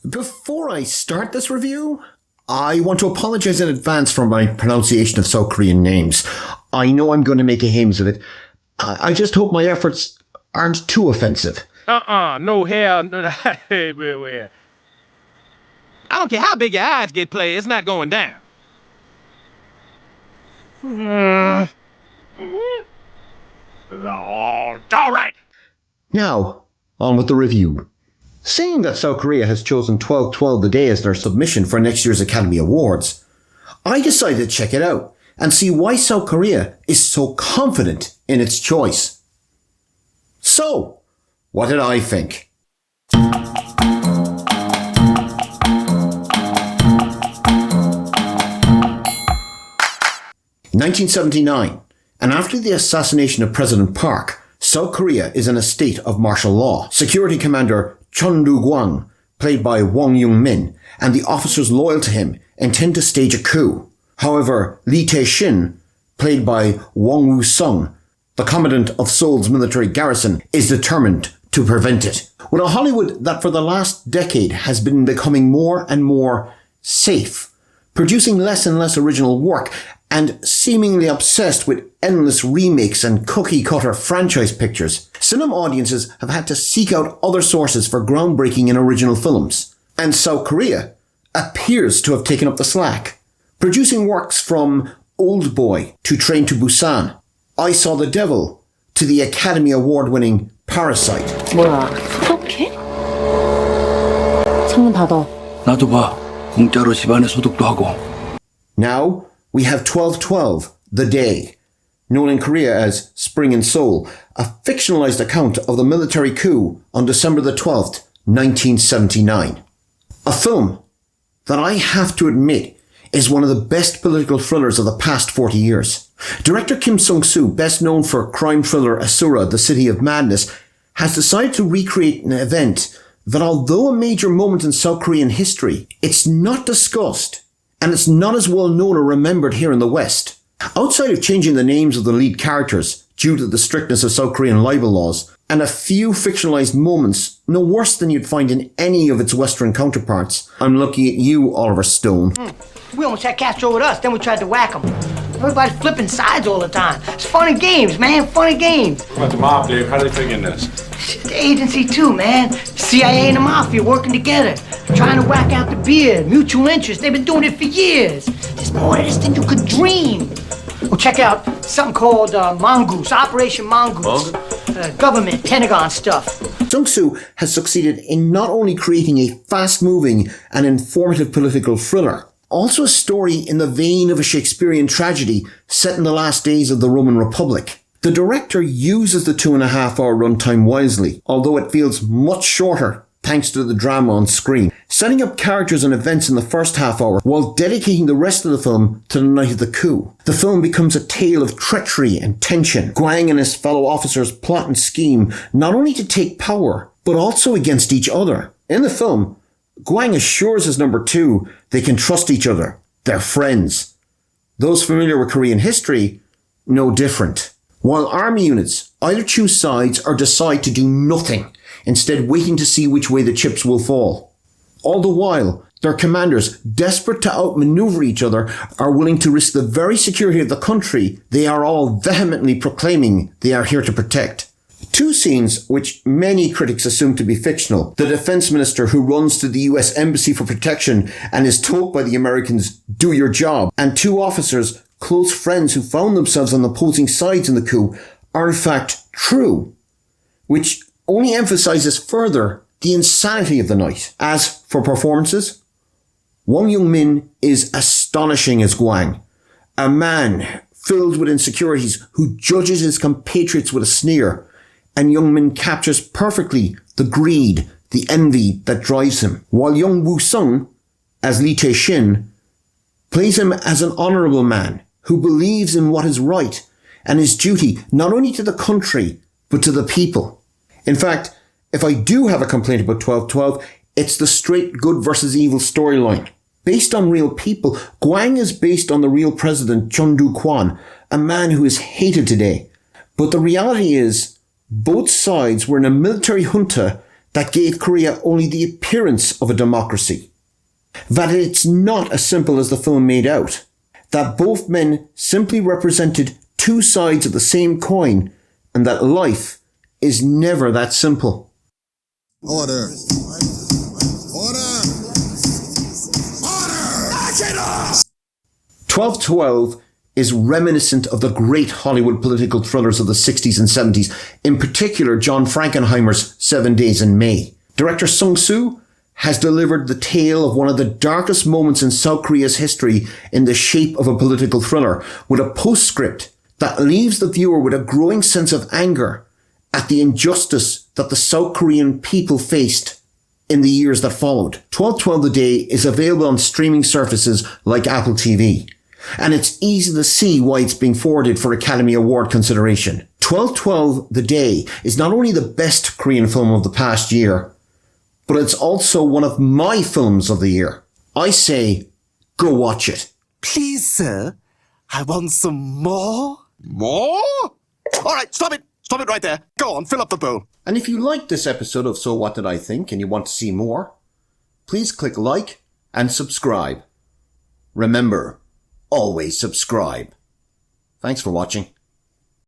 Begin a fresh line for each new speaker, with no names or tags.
Before I start this review, I want to apologize in advance for my pronunciation of South Korean names. I know I'm going to make a hames of it. I just hope my efforts aren't too offensive.
No hell. No. I don't care how big your eyes get, play, it's not going down. All right.
Now, on with the review. Seeing that South Korea has chosen 12/12 the day as their submission for next year's Academy Awards, I decided to check it out and see why South Korea is so confident in its choice. So, what did I think? (1979), and after the assassination of President Park, South Korea is in a state of martial law. Security Commander Chun Do-kwang, played by Wong Young-min, and the officers loyal to him intend to stage a coup. However, Lee Tae-shin, played by Wong Woo-sung, the commandant of Seoul's military garrison, is determined to prevent it. With a Hollywood that for the last decade has been becoming more and more safe, producing less and less original work, and seemingly obsessed with endless remakes and cookie-cutter franchise pictures, cinema audiences have had to seek out other sources for groundbreaking and original films. And South Korea appears to have taken up the slack, producing works from Old Boy to Train to Busan, I Saw the Devil to the Academy Award-winning Parasite.
뭐야, 소독해? 창문 닫아.
나도 봐. 공짜로 집안에 소독도 하고.
Now, we have 12/12, The Day, known in Korea as Spring in Seoul, a fictionalized account of the military coup on December the 12th, 1979. A film that I have to admit is one of the best political thrillers of the past 40 years. Director Kim Sung-soo, best known for crime thriller Asura, The City of Madness, has decided to recreate an event that, although a major moment in South Korean history, it's not discussed and it's not as well known or remembered here in the West. Outside of changing the names of the lead characters due to the strictness of South Korean libel laws, and a few fictionalized moments no worse than you'd find in any of its Western counterparts, I'm looking at you, Oliver Stone.
We almost had Castro with us, then we tried to whack him. Everybody's flipping sides all the time. It's fun and games, man, fun and games.
What about the mob, Dave? How do they figure in this?
The agency too, man. CIA and the mafia working together, trying to whack out the beard, mutual interest. They've been doing it for years. There's more to this than you could dream. Well, check out something called Mongoose, Operation Mongoose. Government, Pentagon stuff.
Sung-soo has succeeded in not only creating a fast-moving and informative political thriller, also a story in the vein of a Shakespearean tragedy set in the last days of the Roman Republic. The director uses the 2.5-hour runtime wisely, although it feels much shorter thanks to the drama on screen, setting up characters and events in the first half hour while dedicating the rest of the film to the night of the coup. The film becomes a tale of treachery and tension. Gwang and his fellow officers plot and scheme not only to take power, but also against each other. In the film, Gwang assures his number two they can trust each other. They're friends. Those familiar with Korean history, no different. While army units either choose sides or decide to do nothing, instead waiting to see which way the chips will fall. All the while, their commanders, desperate to outmaneuver each other, are willing to risk the very security of the country they are all vehemently proclaiming they are here to protect. Two scenes which many critics assume to be fictional: the defense minister who runs to the US Embassy for protection and is told by the Americans, "Do your job," and two officers, close friends who found themselves on opposing sides in the coup, are in fact true, which only emphasizes further the insanity of the night. As for performances, Wong Young-min is astonishing as Gwang, a man filled with insecurities who judges his compatriots with a sneer, and Young-min captures perfectly the greed, the envy that drives him, while Young Woo-sung, as Lee Tae-shin, plays him as an honourable man who believes in what is right and his duty not only to the country but to the people. In fact, if I do have a complaint about 12/12, it's the straight good versus evil storyline. Based on real people, Gwang is based on the real president Chun Do-kwang, a man who is hated today. But the reality is, both sides were in a military junta that gave Korea only the appearance of a democracy. That it's not as simple as the film made out. That both men simply represented two sides of the same coin, and that life is never that simple.
Order. Order. Order.
1212 is reminiscent of the great Hollywood political thrillers of the 60s and 70s, in particular John Frankenheimer's 7 Days in May. Director Sung Soo has delivered the tale of one of the darkest moments in South Korea's history in the shape of a political thriller, with a postscript that leaves the viewer with a growing sense of anger at the injustice that the South Korean people faced in the years that followed. 1212 The Day is available on streaming services like Apple TV, and it's easy to see why it's being forwarded for Academy Award consideration. 1212 The Day is not only the best Korean film of the past year, but it's also one of my films of the year. I say, go watch it.
Please, sir, I want some more.
More? All right, stop it. Stop it right there. Go on, fill up the bowl.
And if you liked this episode of So What Did I Think and you want to see more, please click like and subscribe. Remember, always subscribe. Thanks for watching.